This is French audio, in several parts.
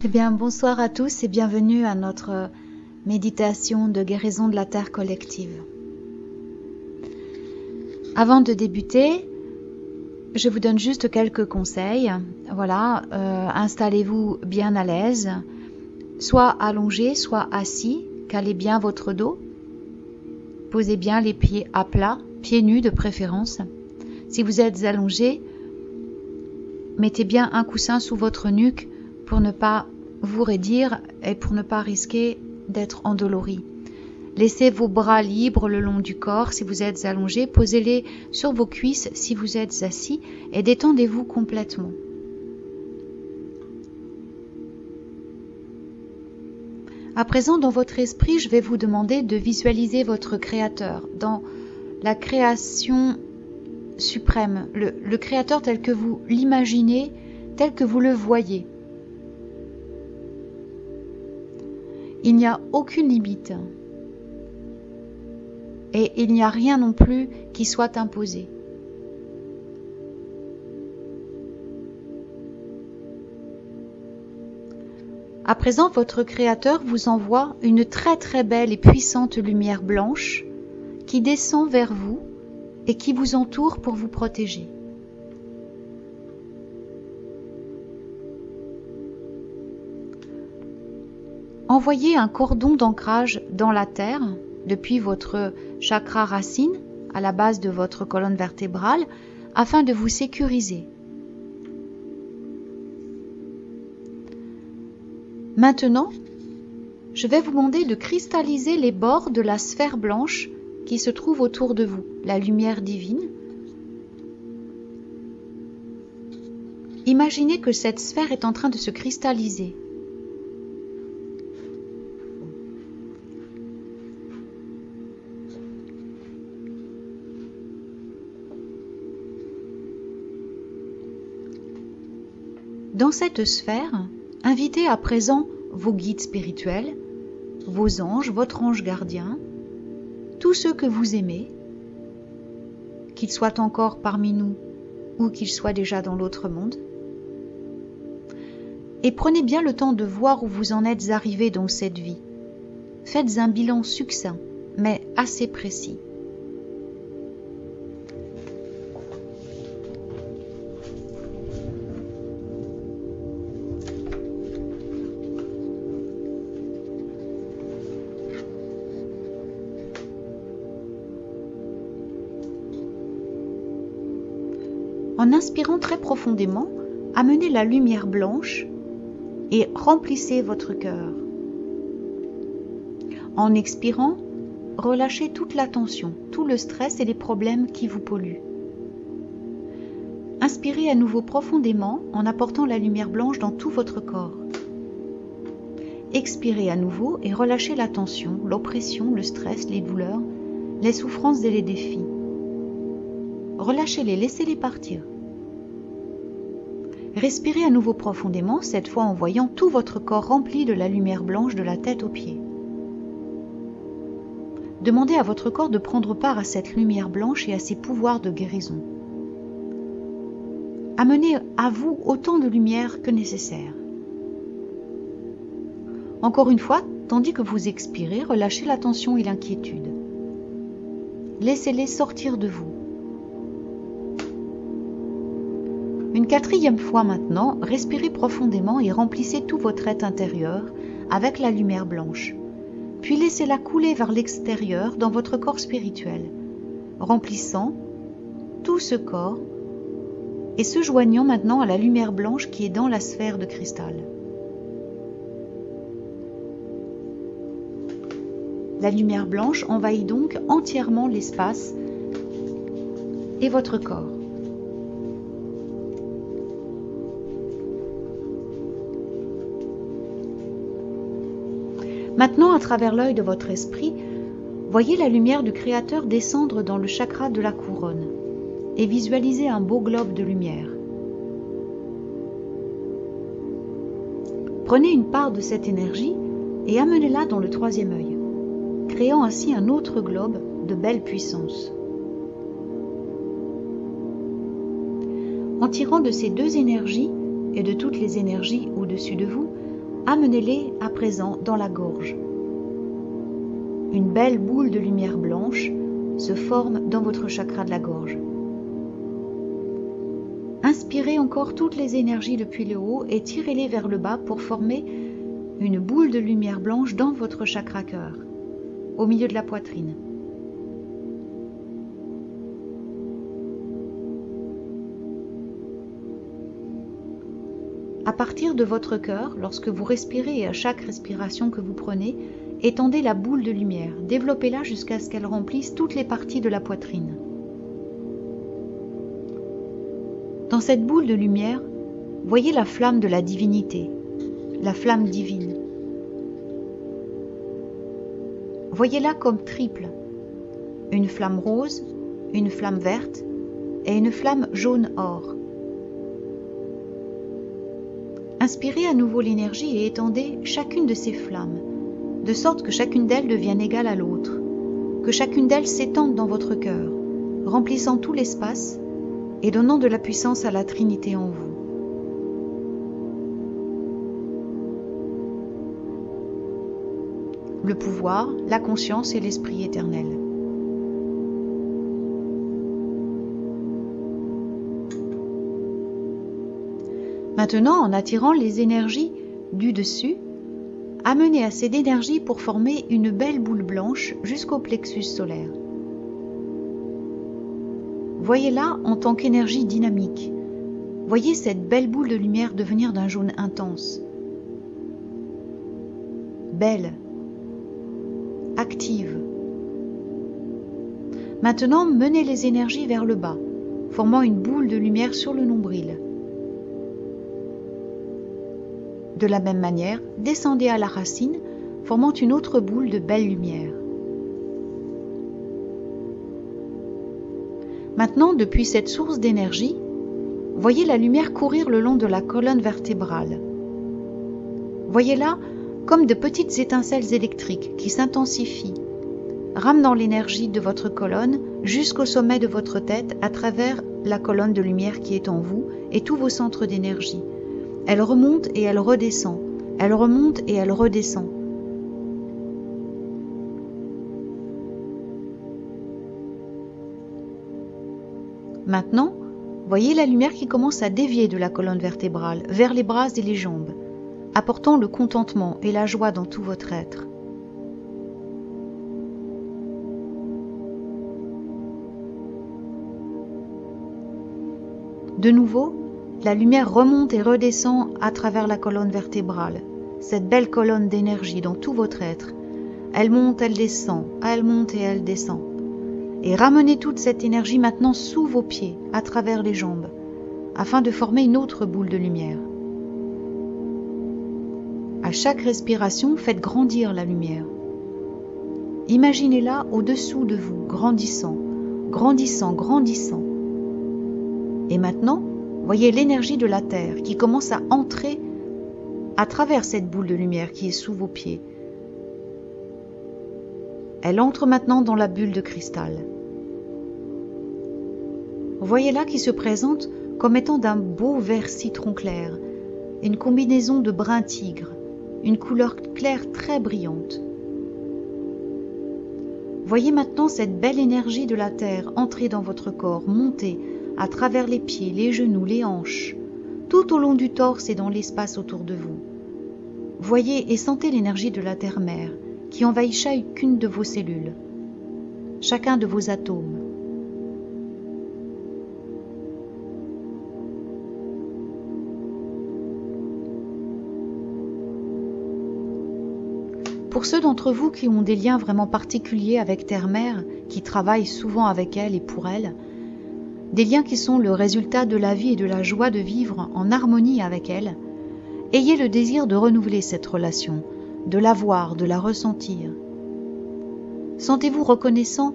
Eh bien, bonsoir à tous et bienvenue à notre méditation de guérison de la Terre collective. Avant de débuter, je vous donne juste quelques conseils. Voilà, installez-vous bien à l'aise, soit allongé, soit assis, calez bien votre dos, posez bien les pieds à plat, pieds nus de préférence. Si vous êtes allongé, mettez bien un coussin sous votre nuque pour ne pas vous raidir et pour ne pas risquer d'être endolori. Laissez vos bras libres le long du corps si vous êtes allongé, posez-les sur vos cuisses si vous êtes assis et détendez-vous complètement. À présent, dans votre esprit, je vais vous demander de visualiser votre Créateur dans la création suprême, le Créateur tel que vous l'imaginez, tel que vous le voyez. Il n'y a aucune limite et il n'y a rien non plus qui soit imposé. À présent, votre Créateur vous envoie une très très belle et puissante lumière blanche qui descend vers vous et qui vous entoure pour vous protéger. Envoyez un cordon d'ancrage dans la terre, depuis votre chakra racine, à la base de votre colonne vertébrale, afin de vous sécuriser. Maintenant, je vais vous demander de cristalliser les bords de la sphère blanche qui se trouve autour de vous, la lumière divine. Imaginez que cette sphère est en train de se cristalliser. Dans cette sphère, invitez à présent vos guides spirituels, vos anges, votre ange gardien, tous ceux que vous aimez, qu'ils soient encore parmi nous ou qu'ils soient déjà dans l'autre monde. Et prenez bien le temps de voir où vous en êtes arrivés dans cette vie. Faites un bilan succinct, mais assez précis. En inspirant très profondément, amenez la lumière blanche et remplissez votre cœur. En expirant, relâchez toute la tension, tout le stress et les problèmes qui vous polluent. Inspirez à nouveau profondément en apportant la lumière blanche dans tout votre corps. Expirez à nouveau et relâchez la tension, l'oppression, le stress, les douleurs, les souffrances et les défis. Relâchez-les, laissez-les partir. Respirez à nouveau profondément, cette fois en voyant tout votre corps rempli de la lumière blanche de la tête aux pieds. Demandez à votre corps de prendre part à cette lumière blanche et à ses pouvoirs de guérison. Amenez à vous autant de lumière que nécessaire. Encore une fois, tandis que vous expirez, relâchez la tension et l'inquiétude. Laissez-les sortir de vous. Une quatrième fois maintenant, respirez profondément et remplissez tout votre être intérieur avec la lumière blanche. Puis laissez-la couler vers l'extérieur dans votre corps spirituel, remplissant tout ce corps et se joignant maintenant à la lumière blanche qui est dans la sphère de cristal. La lumière blanche envahit donc entièrement l'espace et votre corps. Maintenant, à travers l'œil de votre esprit, voyez la lumière du Créateur descendre dans le chakra de la couronne et visualisez un beau globe de lumière. Prenez une part de cette énergie et amenez-la dans le troisième œil, créant ainsi un autre globe de belle puissance. En tirant de ces deux énergies et de toutes les énergies au-dessus de vous, amenez-les à présent dans la gorge. Une belle boule de lumière blanche se forme dans votre chakra de la gorge. Inspirez encore toutes les énergies depuis le haut et tirez-les vers le bas pour former une boule de lumière blanche dans votre chakra cœur, au milieu de la poitrine. À partir de votre cœur, lorsque vous respirez et à chaque respiration que vous prenez, étendez la boule de lumière, développez-la jusqu'à ce qu'elle remplisse toutes les parties de la poitrine. Dans cette boule de lumière, voyez la flamme de la divinité, la flamme divine. Voyez-la comme triple, une flamme rose, une flamme verte et une flamme jaune-or. Inspirez à nouveau l'énergie et étendez chacune de ces flammes, de sorte que chacune d'elles devienne égale à l'autre, que chacune d'elles s'étende dans votre cœur, remplissant tout l'espace et donnant de la puissance à la Trinité en vous. Le pouvoir, la conscience et l'esprit éternel. Maintenant, en attirant les énergies du dessus, amenez assez d'énergie pour former une belle boule blanche jusqu'au plexus solaire. Voyez-la en tant qu'énergie dynamique. Voyez cette belle boule de lumière devenir d'un jaune intense. Belle. Active. Maintenant, menez les énergies vers le bas, formant une boule de lumière sur le nombril. De la même manière, descendez à la racine, formant une autre boule de belle lumière. Maintenant, depuis cette source d'énergie, voyez la lumière courir le long de la colonne vertébrale. Voyez-la comme de petites étincelles électriques qui s'intensifient, ramenant l'énergie de votre colonne jusqu'au sommet de votre tête à travers la colonne de lumière qui est en vous et tous vos centres d'énergie. Elle remonte et elle redescend, elle remonte et elle redescend. Maintenant, voyez la lumière qui commence à dévier de la colonne vertébrale vers les bras et les jambes, apportant le contentement et la joie dans tout votre être. De nouveau, la lumière remonte et redescend à travers la colonne vertébrale, cette belle colonne d'énergie dans tout votre être. Elle monte, elle descend, elle monte et elle descend. Et ramenez toute cette énergie maintenant sous vos pieds, à travers les jambes, afin de former une autre boule de lumière. À chaque respiration, faites grandir la lumière. Imaginez-la au-dessous de vous, grandissant, grandissant, grandissant. Et maintenant, voyez l'énergie de la Terre qui commence à entrer à travers cette boule de lumière qui est sous vos pieds. Elle entre maintenant dans la bulle de cristal. Voyez-la qui se présente comme étant d'un beau vert citron clair, une combinaison de brun tigre, une couleur claire très brillante. Voyez maintenant cette belle énergie de la terre entrer dans votre corps, monter à travers les pieds, les genoux, les hanches, tout au long du torse et dans l'espace autour de vous. Voyez et sentez l'énergie de la terre-mère qui envahit chacune de vos cellules, chacun de vos atomes. Pour ceux d'entre vous qui ont des liens vraiment particuliers avec Terre-Mère, qui travaillent souvent avec elle et pour elle, des liens qui sont le résultat de la vie et de la joie de vivre en harmonie avec elle, ayez le désir de renouveler cette relation, de la voir, de la ressentir. Sentez-vous reconnaissant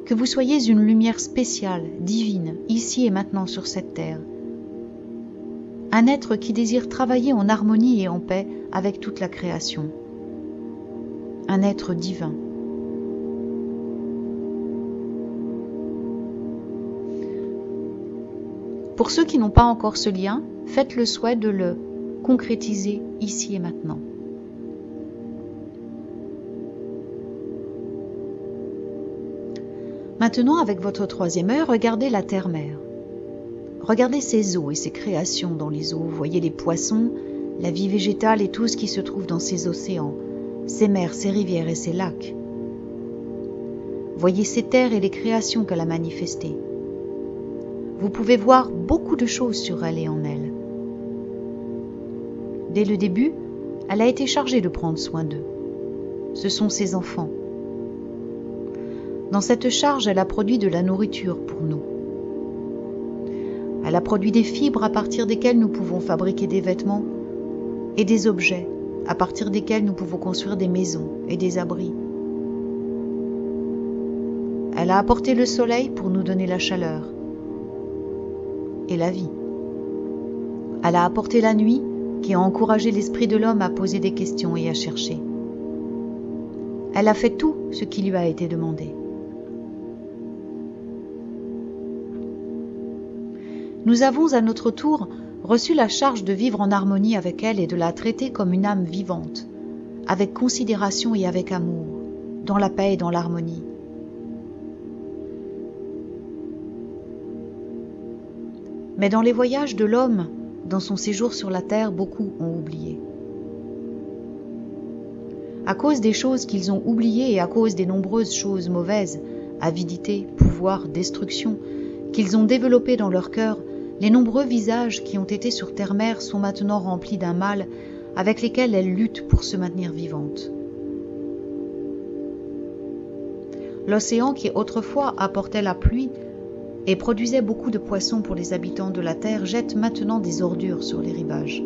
que vous soyez une lumière spéciale, divine, ici et maintenant sur cette terre. Un être qui désire travailler en harmonie et en paix avec toute la création. Un être divin. Pour ceux qui n'ont pas encore ce lien, faites le souhait de le concrétiser ici et maintenant. Maintenant, avec votre troisième œil, regardez la terre-mère. Regardez ses eaux et ses créations dans les eaux. Voyez les poissons, la vie végétale et tout ce qui se trouve dans ses océans, ses mers, ses rivières et ses lacs. Voyez ses terres et les créations qu'elle a manifestées. Vous pouvez voir beaucoup de choses sur elle et en elle. Dès le début, elle a été chargée de prendre soin d'eux. Ce sont ses enfants. Dans cette charge, elle a produit de la nourriture pour nous. Elle a produit des fibres à partir desquelles nous pouvons fabriquer des vêtements et des objets à partir desquels nous pouvons construire des maisons et des abris. Elle a apporté le soleil pour nous donner la chaleur et la vie. Elle a apporté la nuit qui a encouragé l'esprit de l'homme à poser des questions et à chercher. Elle a fait tout ce qui lui a été demandé. Nous avons à notre tour reçu la charge de vivre en harmonie avec elle et de la traiter comme une âme vivante, avec considération et avec amour, dans la paix et dans l'harmonie. Mais dans les voyages de l'homme, dans son séjour sur la terre, beaucoup ont oublié. À cause des choses qu'ils ont oubliées et à cause des nombreuses choses mauvaises, avidité, pouvoir, destruction, qu'ils ont développées dans leur cœur, les nombreux visages qui ont été sur terre-mère sont maintenant remplis d'un mal avec lesquels elles luttent pour se maintenir vivantes. L'océan qui autrefois apportait la pluie et produisait beaucoup de poissons pour les habitants de la terre jette maintenant des ordures sur les rivages.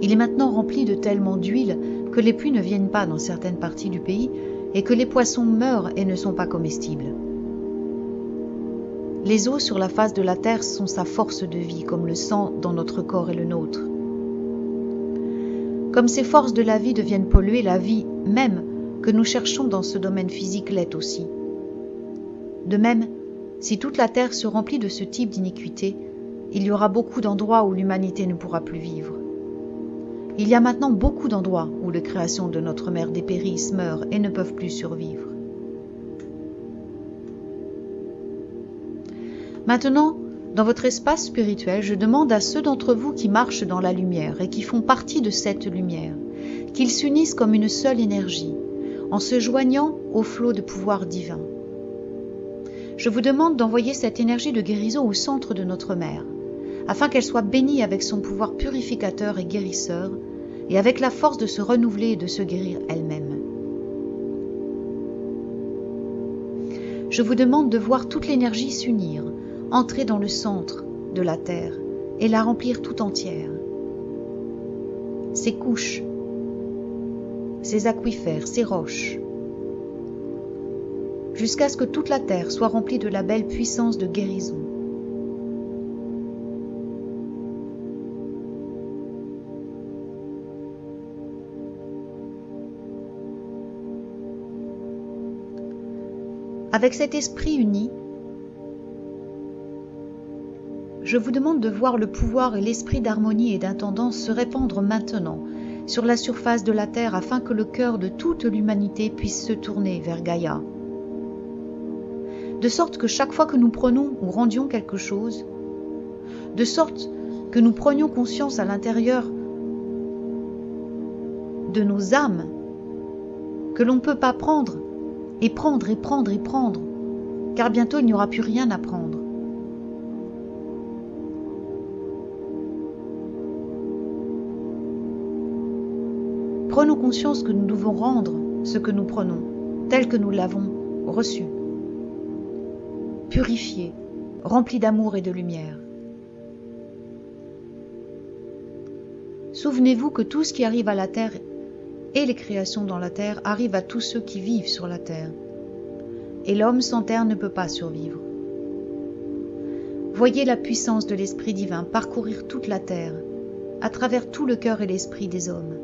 Il est maintenant rempli de tellement d'huile que les pluies ne viennent pas dans certaines parties du pays et que les poissons meurent et ne sont pas comestibles. Les eaux sur la face de la terre sont sa force de vie, comme le sang dans notre corps et le nôtre. Comme ces forces de la vie deviennent polluées, la vie même que nous cherchons dans ce domaine physique l'est aussi. De même, si toute la terre se remplit de ce type d'iniquité, il y aura beaucoup d'endroits où l'humanité ne pourra plus vivre. Il y a maintenant beaucoup d'endroits où les créations de notre mère dépérissent, meurent et ne peuvent plus survivre. Maintenant, dans votre espace spirituel, je demande à ceux d'entre vous qui marchent dans la lumière et qui font partie de cette lumière, qu'ils s'unissent comme une seule énergie, en se joignant au flot de pouvoir divin. Je vous demande d'envoyer cette énergie de guérison au centre de notre mère, afin qu'elle soit bénie avec son pouvoir purificateur et guérisseur, et avec la force de se renouveler et de se guérir elle-même. Je vous demande de voir toute l'énergie s'unir, entrer dans le centre de la terre et la remplir tout entière. Ses couches, ses aquifères, ses roches, jusqu'à ce que toute la terre soit remplie de la belle puissance de guérison. Avec cet esprit uni, je vous demande de voir le pouvoir et l'esprit d'harmonie et d'intendance se répandre maintenant sur la surface de la terre afin que le cœur de toute l'humanité puisse se tourner vers Gaïa. De sorte que chaque fois que nous prenons ou rendions quelque chose, de sorte que nous prenions conscience à l'intérieur de nos âmes que l'on ne peut pas prendre, et prendre, et prendre, et prendre, car bientôt il n'y aura plus rien à prendre. Prenons conscience que nous devons rendre ce que nous prenons, tel que nous l'avons reçu, purifié, rempli d'amour et de lumière. Souvenez-vous que tout ce qui arrive à la terre et les créations dans la terre arrivent à tous ceux qui vivent sur la terre. Et l'homme sans terre ne peut pas survivre. Voyez la puissance de l'Esprit divin parcourir toute la terre, à travers tout le cœur et l'esprit des hommes.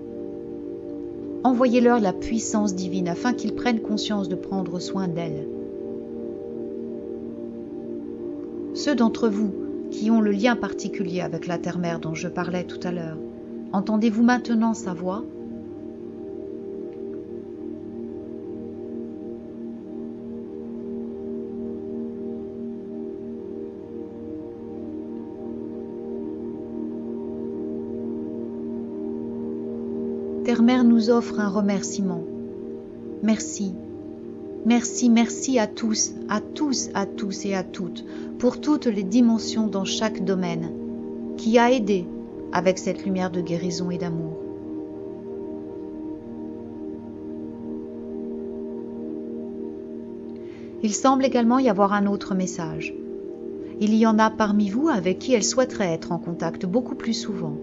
Envoyez-leur la puissance divine afin qu'ils prennent conscience de prendre soin d'elle. Ceux d'entre vous qui ont le lien particulier avec la terre-mère dont je parlais tout à l'heure, entendez-vous maintenant sa voix ? Terre-Mère nous offre un remerciement. Merci. Merci, merci à tous, à tous, à tous et à toutes, pour toutes les dimensions dans chaque domaine, qui a aidé avec cette lumière de guérison et d'amour. Il semble également y avoir un autre message. Il y en a parmi vous avec qui elle souhaiterait être en contact beaucoup plus souvent,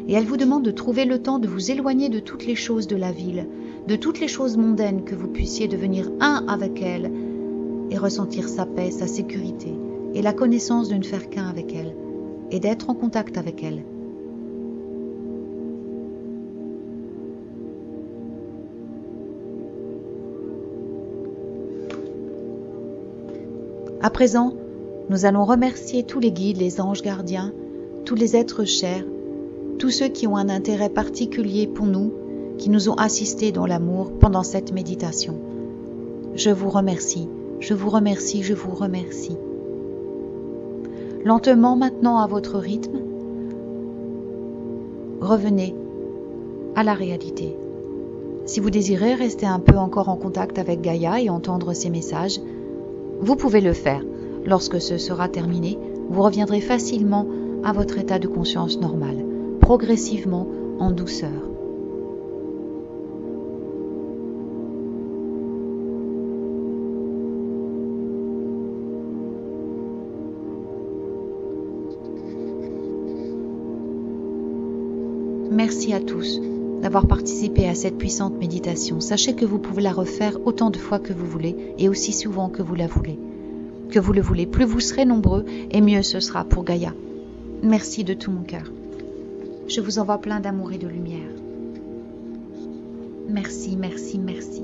et elle vous demande de trouver le temps de vous éloigner de toutes les choses de la ville, de toutes les choses mondaines, que vous puissiez devenir un avec elle et ressentir sa paix, sa sécurité et la connaissance de ne faire qu'un avec elle et d'être en contact avec elle. À présent, nous allons remercier tous les guides, les anges gardiens, tous les êtres chers, tous ceux qui ont un intérêt particulier pour nous, qui nous ont assistés dans l'amour pendant cette méditation. Je vous remercie, je vous remercie, je vous remercie. Lentement maintenant à votre rythme, revenez à la réalité. Si vous désirez rester un peu encore en contact avec Gaïa et entendre ses messages, vous pouvez le faire. Lorsque ce sera terminé, vous reviendrez facilement à votre état de conscience normal, progressivement en douceur. Merci à tous d'avoir participé à cette puissante méditation. Sachez que vous pouvez la refaire autant de fois que vous voulez et aussi souvent que vous la voulez. Que vous le voulez, plus vous serez nombreux et mieux ce sera pour Gaïa. Merci de tout mon cœur. Je vous envoie plein d'amour et de lumière. Merci, merci, merci.